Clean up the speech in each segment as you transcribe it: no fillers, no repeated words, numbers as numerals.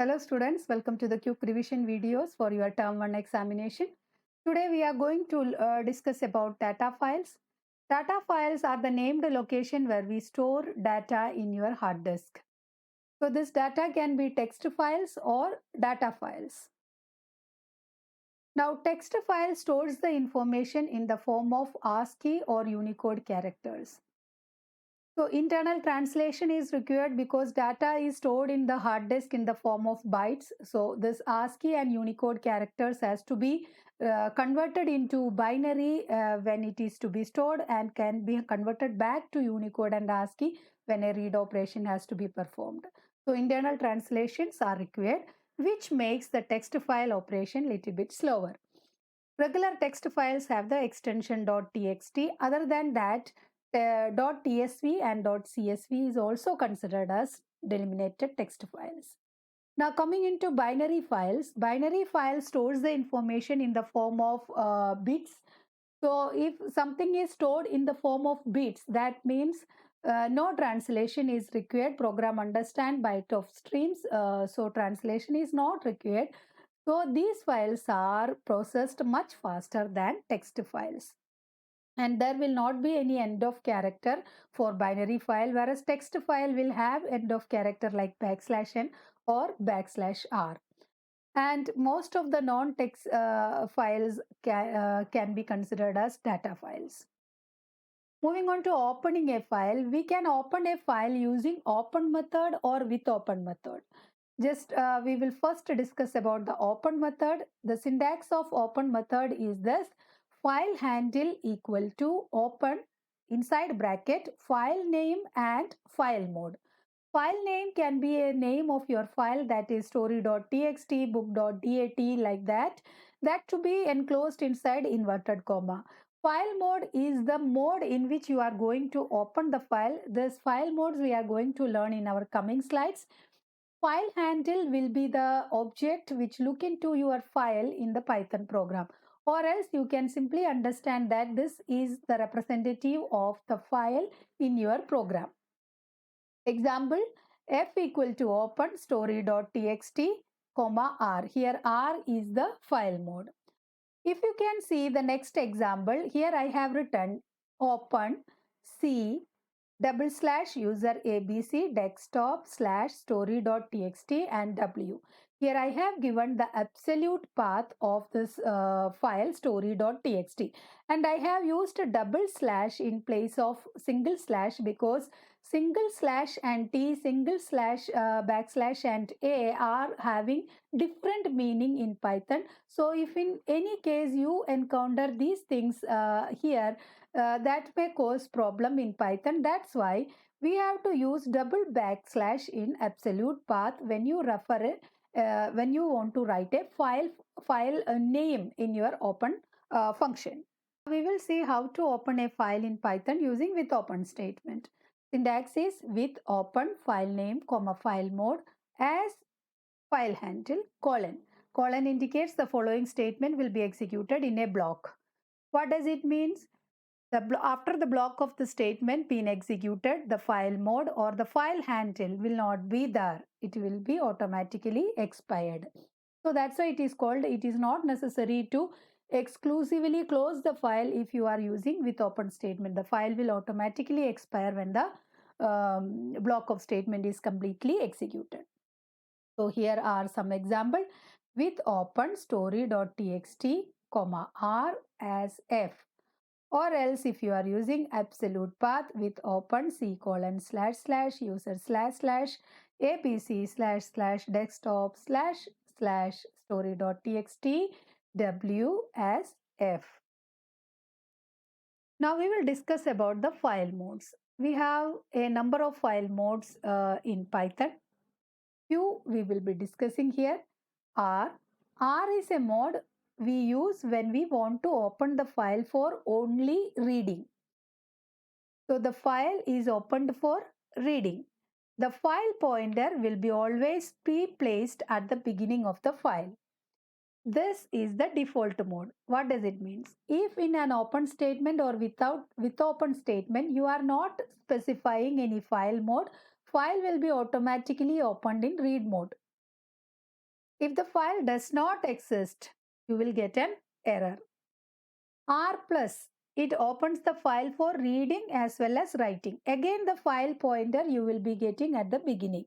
Hello students, welcome to the Quick Revision videos for your Term 1 examination. Today we are going to discuss about data files. Data files are the named location where we store data in your hard disk. So this data can be text files or data files. Now text file stores the information in the form of ASCII or Unicode characters. So internal translation is required because data is stored in the hard disk in the form of bytes. So this ASCII and Unicode characters has to be converted into binary when it is to be stored and can be converted back to Unicode and ASCII when a read operation has to be performed. So internal translations are required, which makes the text file operation little bit slower. Regular text files have the extension .txt. Other than that, .tsv and .csv is also considered as delimited text files. Now coming into binary file stores the information in the form of bits. So if something is stored in the form of bits, that means no translation is required. Program understand byte of streams, so translation is not required. So these files are processed much faster than text files. And there will not be any end of character for binary file, whereas text file will have end of character like \n or \r. And most of the non-text files can be considered as data files. Moving on to opening a file, we can open a file using open method or with open method. Just we will first discuss about the open method. The syntax of open method is this: file handle equal to open inside bracket file name and file mode. File name can be a name of your file, that is story.txt, book.dat, like that to be enclosed inside inverted comma. File mode is the mode in which you are going to open the file. This file modes we are going to learn in our coming slides. File handle will be the object which look into your file in the Python program, or else you can simply understand that this is the representative of the file in your program. Example, f equal to open story.txt, comma r. Here r is the file mode. If you can see the next example, here I have written open c /user abc desktop /story.txt and w. Here I have given the absolute path of this file story.txt, and I have used a double slash in place of single slash because single slash and t, single slash backslash and a are having different meaning in Python. So if in any case you encounter these things here, that may cause problem in Python. That's why we have to use double backslash in absolute path when you refer it, when you want to write a file name in your open function. We will see how to open a file in Python using with open statement. Syntax is with open file name comma file mode as file handle colon. Colon indicates the following statement will be executed in a block. What does it mean? After the block of the statement being executed, the file mode or the file handle will not be there. It will be automatically expired. So that's why it is called, it is not necessary to exclusively close the file if you are using with open statement. The file will automatically expire when the block of statement is completely executed. So here are some example with open story.txt, comma r as f. Or else if you are using absolute path with open c colon slash slash user slash slash abc slash slash desktop slash slash story.txt w as f. Now we will discuss about the file modes. We have a number of file modes in Python. Few we will be discussing here are R is a mode we use when we want to open the file for only reading. So the file is opened for reading. The file pointer will be always be placed at the beginning of the file. This is the default mode. What does it mean? If in an open statement or with open statement you are not specifying any file mode, file will be automatically opened in read mode. If the file does not exist, you will get an error. R plus, it opens the file for reading as well as writing. Again, the file pointer you will be getting at the beginning.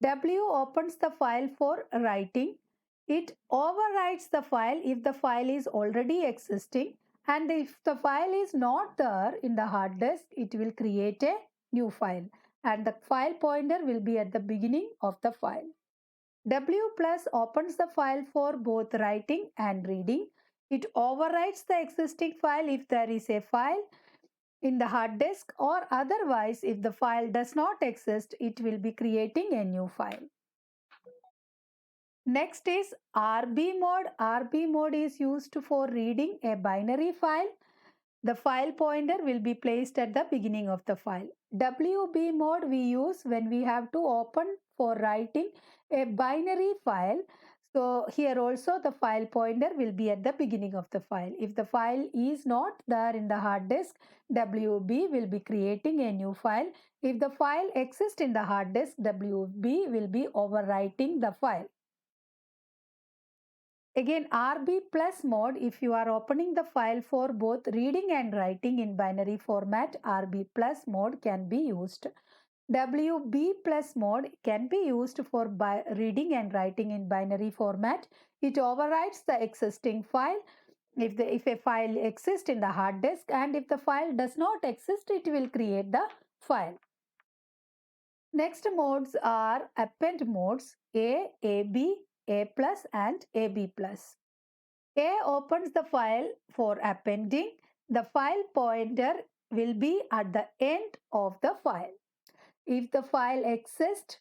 W opens the file for writing. It overwrites the file if the file is already existing, and if the file is not there in the hard disk, it will create a new file, and the file pointer will be at the beginning of the file. W plus opens the file for both writing and reading. It overwrites the existing file if there is a file in the hard disk, or otherwise if the file does not exist, it will be creating a new file. Next is RB mode. RB mode is used for reading a binary file. The file pointer will be placed at the beginning of the file. WB mode we use when we have to open for writing a binary file. So here also the file pointer will be at the beginning of the file. If the file is not there in the hard disk, WB will be creating a new file. If the file exists in the hard disk, WB will be overwriting the file. Again, RB plus mode, if you are opening the file for both reading and writing in binary format, RB plus mode can be used. WB plus mode can be used for reading and writing in binary format. It overwrites the existing file if a file exists in the hard disk, and if the file does not exist, it will create the file. Next modes are append modes A, AB, A plus and AB plus. A opens the file for appending. The file pointer will be at the end of the file. If the file exists,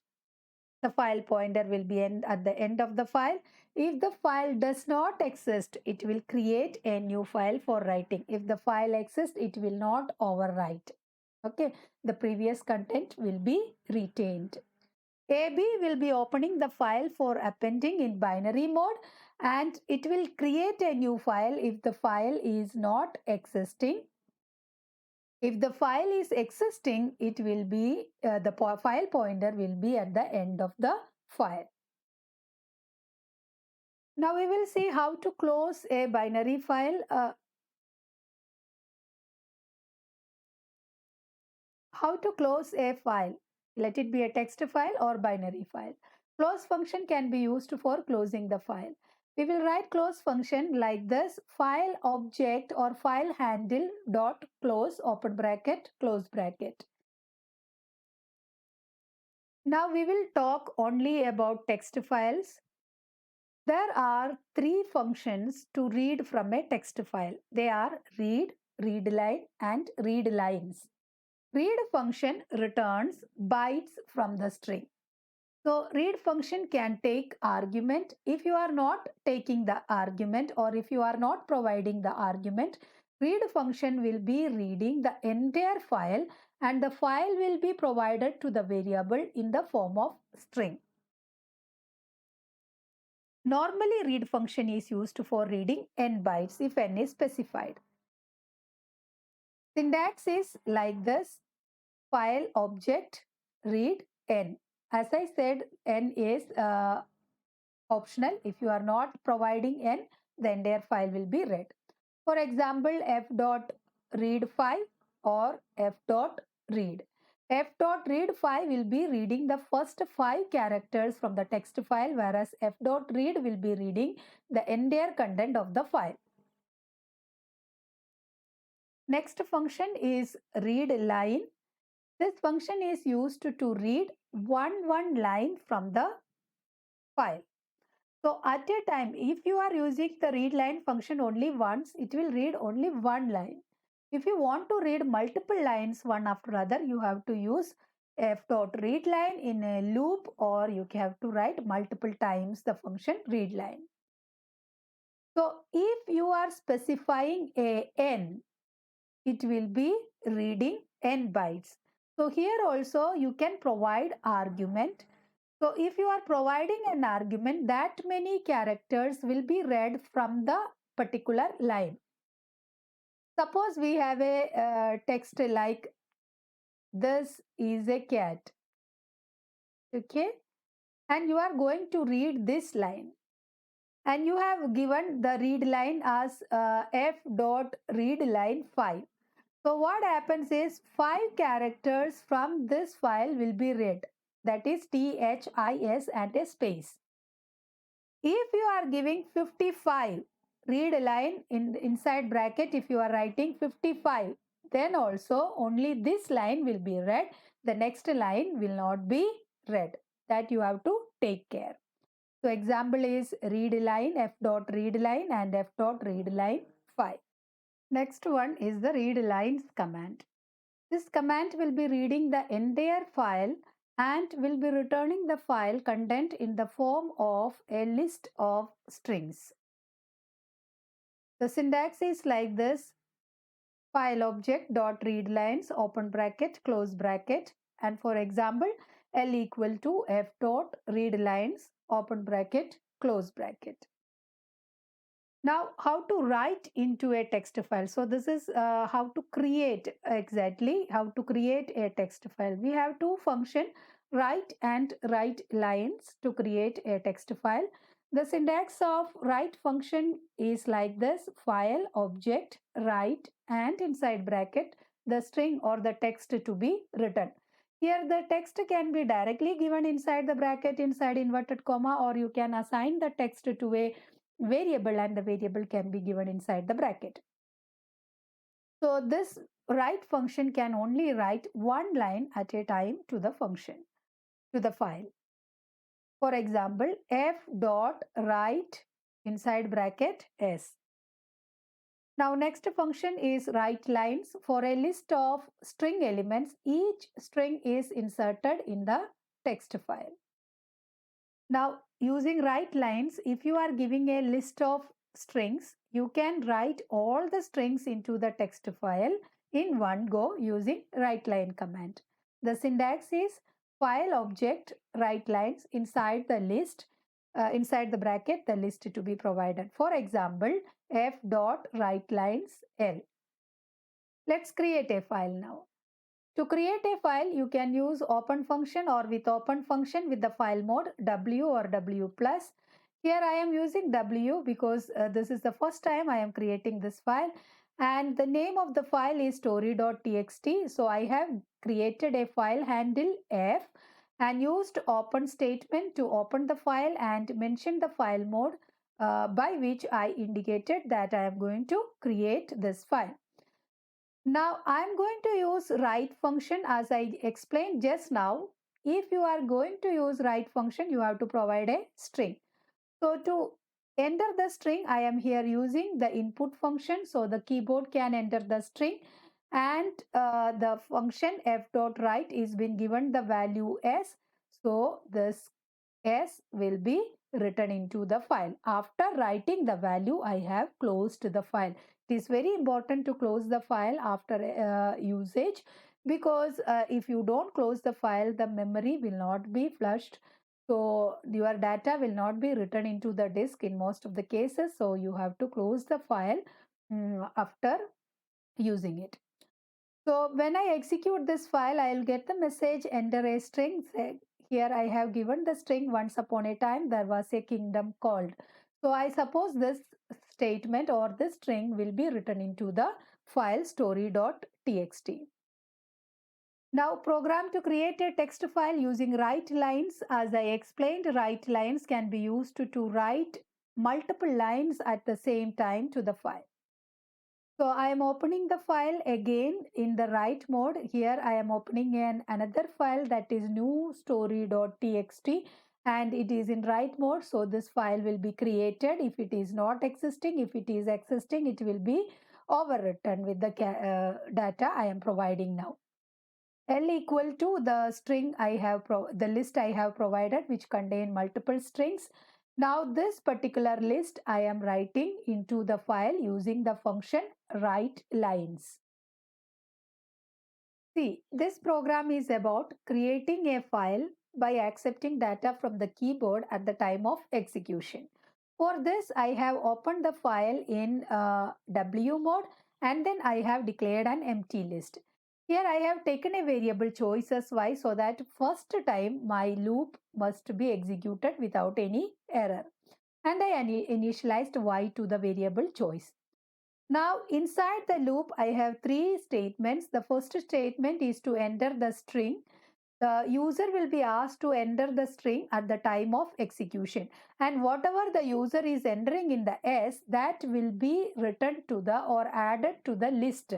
the file pointer will be at the end of the file. If the file does not exist, it will create a new file for writing. If the file exists, it will not overwrite. Okay, the previous content will be retained. AB will be opening the file for appending in binary mode, and it will create a new file if the file is not existing. If the file is existing, it will be the file pointer will be at the end of the file. Now we will see how to close a binary file. How to close a file. Let it be a text file or binary file. Close function can be used for closing the file. We will write close function like this: file object or file handle dot close open bracket close bracket. Now we will talk only about text files. There are three functions to read from a text file. They are read, readline, and read lines. Read function returns bytes from the string. So read function can take argument. If you are not taking the argument, or if you are not providing the argument, read function will be reading the entire file, and the file will be provided to the variable in the form of string. Normally read function is used for reading n bytes if n is specified. Syntax is like this: file object read n. As I said, n is optional. If you are not providing n, the entire file will be read. For example, f.read5 or f.read. f.read5 will be reading the first 5 characters from the text file, whereas f.read will be reading the entire content of the file. Next function is read line. This function is used to read one line from the file. So at a time, if you are using the read line function only once, it will read only one line. If you want to read multiple lines one after other, you have to use f.readline in a loop, or you have to write multiple times the function readline. So if you are specifying a n, it will be reading n bytes. So here also you can provide argument. So if you are providing an argument, that many characters will be read from the particular line. Suppose we have a text like this is a cat. Okay. and you are going to read this line, and you have given the read line as f dot read line 5. So what happens is 5 characters from this file will be read, that is THIS and a space. If you are giving 55, read a line in inside bracket. If you are writing 55, then also only this line will be read. The next line will not be read. That you have to take care. So example is read line f dot read line and f dot read line 5. Next one is the read lines command. This command will be reading the entire file and will be returning the file content in the form of a list of strings. The syntax is like this: file object dot read lines open bracket close bracket, and for example L equal to f dot read lines open bracket close bracket. Now, how to write into a text file? So this is how to create, exactly how to create a text file. We have two functions, write and write lines, to create a text file. The syntax of write function is like this: file object write and inside bracket the string or the text to be written. Here the text can be directly given inside the bracket inside inverted comma, or you can assign the text to a variable and the variable can be given inside the bracket. So this write function can only write one line at a time to the function, to the file. For example, f dot write inside bracket s. Now next function is write lines. For a list of string elements, each string is inserted in the text file. Now, using write lines, if you are giving a list of strings, you can write all the strings into the text file in one go using write line command. The syntax is file object write lines inside the list, inside the bracket, the list to be provided. For example, f dot write lines L. Let's create a file now. To create a file, you can use open function, or with open function with the file mode W or W plus. Here I am using W because this is the first time I am creating this file, and the name of the file is story.txt. So I have created a file handle F and used open statement to open the file and mention the file mode by which I indicated that I am going to create this file. Now I'm going to use write function as I explained just now. If you are going to use write function, you have to provide a string. So to enter the string, I am here using the input function. So the keyboard can enter the string, and the function f.write is been given the value s. So this s will be written into the file. After writing the value, I have closed the file. It is very important to close the file after usage, because if you don't close the file, the memory will not be flushed. So your data will not be written into the disk in most of the cases. So you have to close the file after using it. So when I execute this file, I will get the message enter a string. Here I have given the string once upon a time there was a kingdom called. So I suppose this statement or this string will be written into the file story.txt. Now program to create a text file using write lines. As I explained, write lines can be used to write multiple lines at the same time to the file. So I am opening the file again in the write mode. Here I am opening another file, that is new story.txt, and it is in write mode. So this file will be created. If it is not existing, if it is existing, it will be overwritten with the data I am providing now. L equal to the string I have the list I have provided, which contain multiple strings. Now this particular list I am writing into the file using the function write lines. See, this program is about creating a file by accepting data from the keyboard at the time of execution. For this, I have opened the file in W mode, and then I have declared an empty list. Here I have taken a variable choice as y so that first time my loop must be executed without any error. And I initialized y to the variable choice. Now inside the loop I have three statements. The first statement is to enter the string. The user will be asked to enter the string at the time of execution, and whatever the user is entering in the S, that will be written to the or added to the list.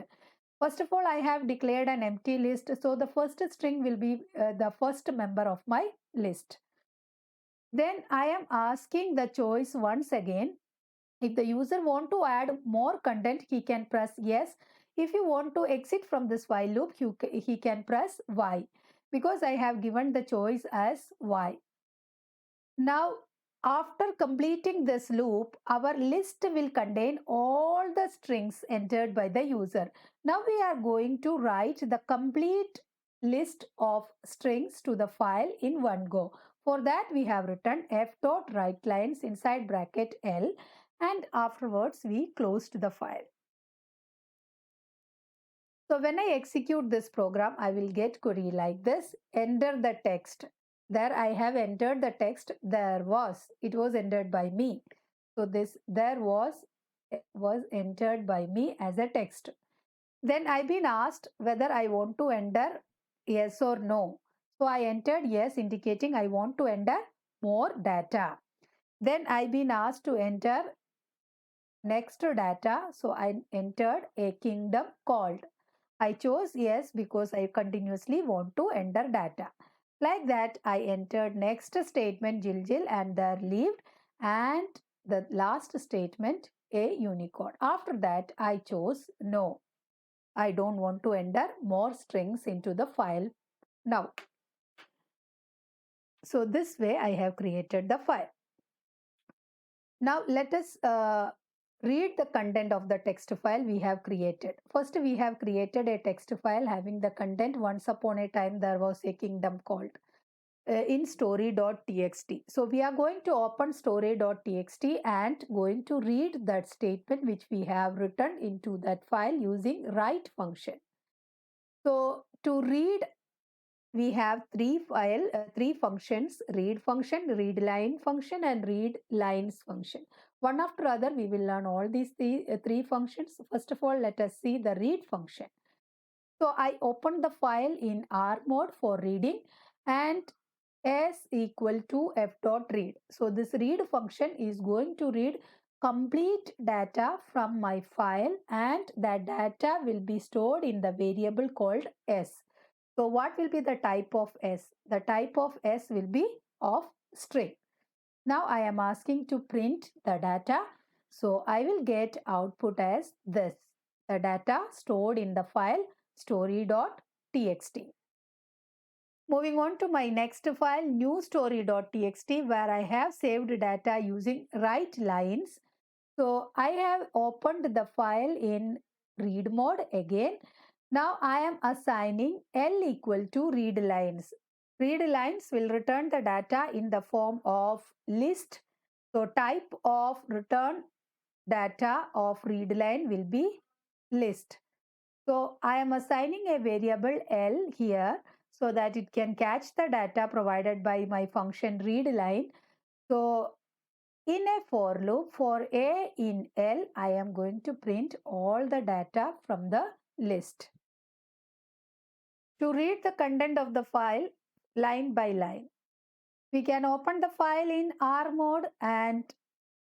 First of all, I have declared an empty list, so the first string will be the first member of my list. Then I am asking the choice once again. If the user want to add more content, he can press yes. If you want to exit from this while loop, he can press Y, because I have given the choice as Y. Now, after completing this loop, our list will contain all the strings entered by the user. Now we are going to write the complete list of strings to the file in one go. For that, we have written f.writelines inside bracket L, and afterwards we closed the file. So when I execute this program, I will get query like this: enter the text. There I have entered the text. It was entered by me. So this there was entered by me as a text. Then I've been asked whether I want to enter yes or no. So I entered yes, indicating I want to enter more data. Then I've been asked to enter next data. So I entered a kingdom called. I chose yes because I continuously want to enter data. Like that, I entered next statement Jiljil and there lived, and the last statement a Unicode. After that, I chose no. I don't want to enter more strings into the file now. So this way I have created the file. Now let us read the content of the text file we have created. First, we have created a text file having the content: once upon a time there was a kingdom called, in story.txt. So we are going to open story.txt and going to read that statement which we have written into that file using write function. So to read, we have three functions: read function, read line function, and read lines function. One after other we will learn all these three functions. First of all, let us see the read function. So I open the file in R mode for reading, and s equal to f dot read. So this read function is going to read complete data from my file, and that data will be stored in the variable called s. So what will be the type of S? The type of S will be of string. Now I am asking to print the data. So I will get output as this: the data stored in the file story.txt. Moving on to my next file, new story.txt, where I have saved data using write lines. So I have opened the file in read mode again. Now I am assigning L equal to read lines. Read lines will return the data in the form of list. So type of return data of read line will be list. So I am assigning a variable L here so that it can catch the data provided by my function read line. So in a for loop for a in L, I am going to print all the data from the list. To read the content of the file line by line, we can open the file in R mode, and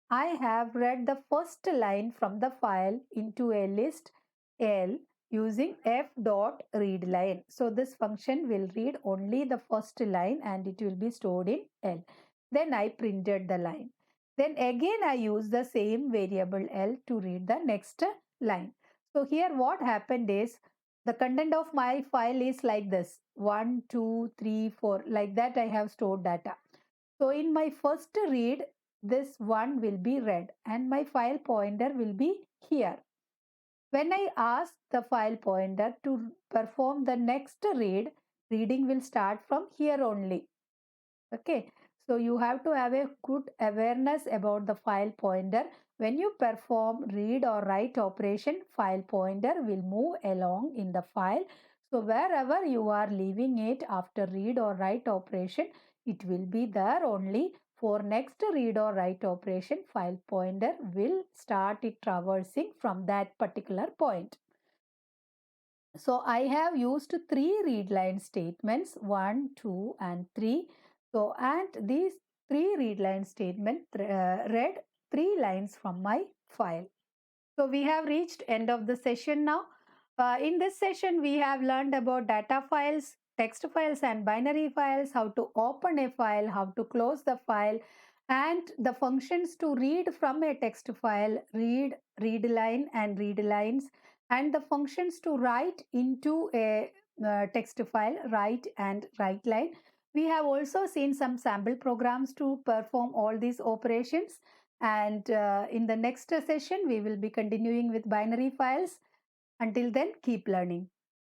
I have read the first line from the file into a list L using f.readLine. So this function will read only the first line and it will be stored in L. Then I printed the line. Then again I use the same variable L to read the next line. So here what happened is, the content of my file is like this: 1, 2, 3, 4, like that I have stored data. So in my first read, this 1 will be read and my file pointer will be here. When I ask the file pointer to perform the next read, reading will start from here only. Okay, so you have to have a good awareness about the file pointer. When you perform read or write operation, file pointer will move along in the file. So wherever you are leaving it after read or write operation, it will be there only. For next read or write operation, file pointer will start it traversing from that particular point. So I have used 3 read line statements, 1, 2 and 3. So and these 3 read line statements read 3 lines from my file. So we have reached end of the session now. In this session, we have learned about data files, text files and binary files, how to open a file, how to close the file, and the functions to read from a text file, read line and read lines, and the functions to write into a text file, write and write line. We have also seen some sample programs to perform all these operations. And in the next session, we will be continuing with binary files. Until then, keep learning.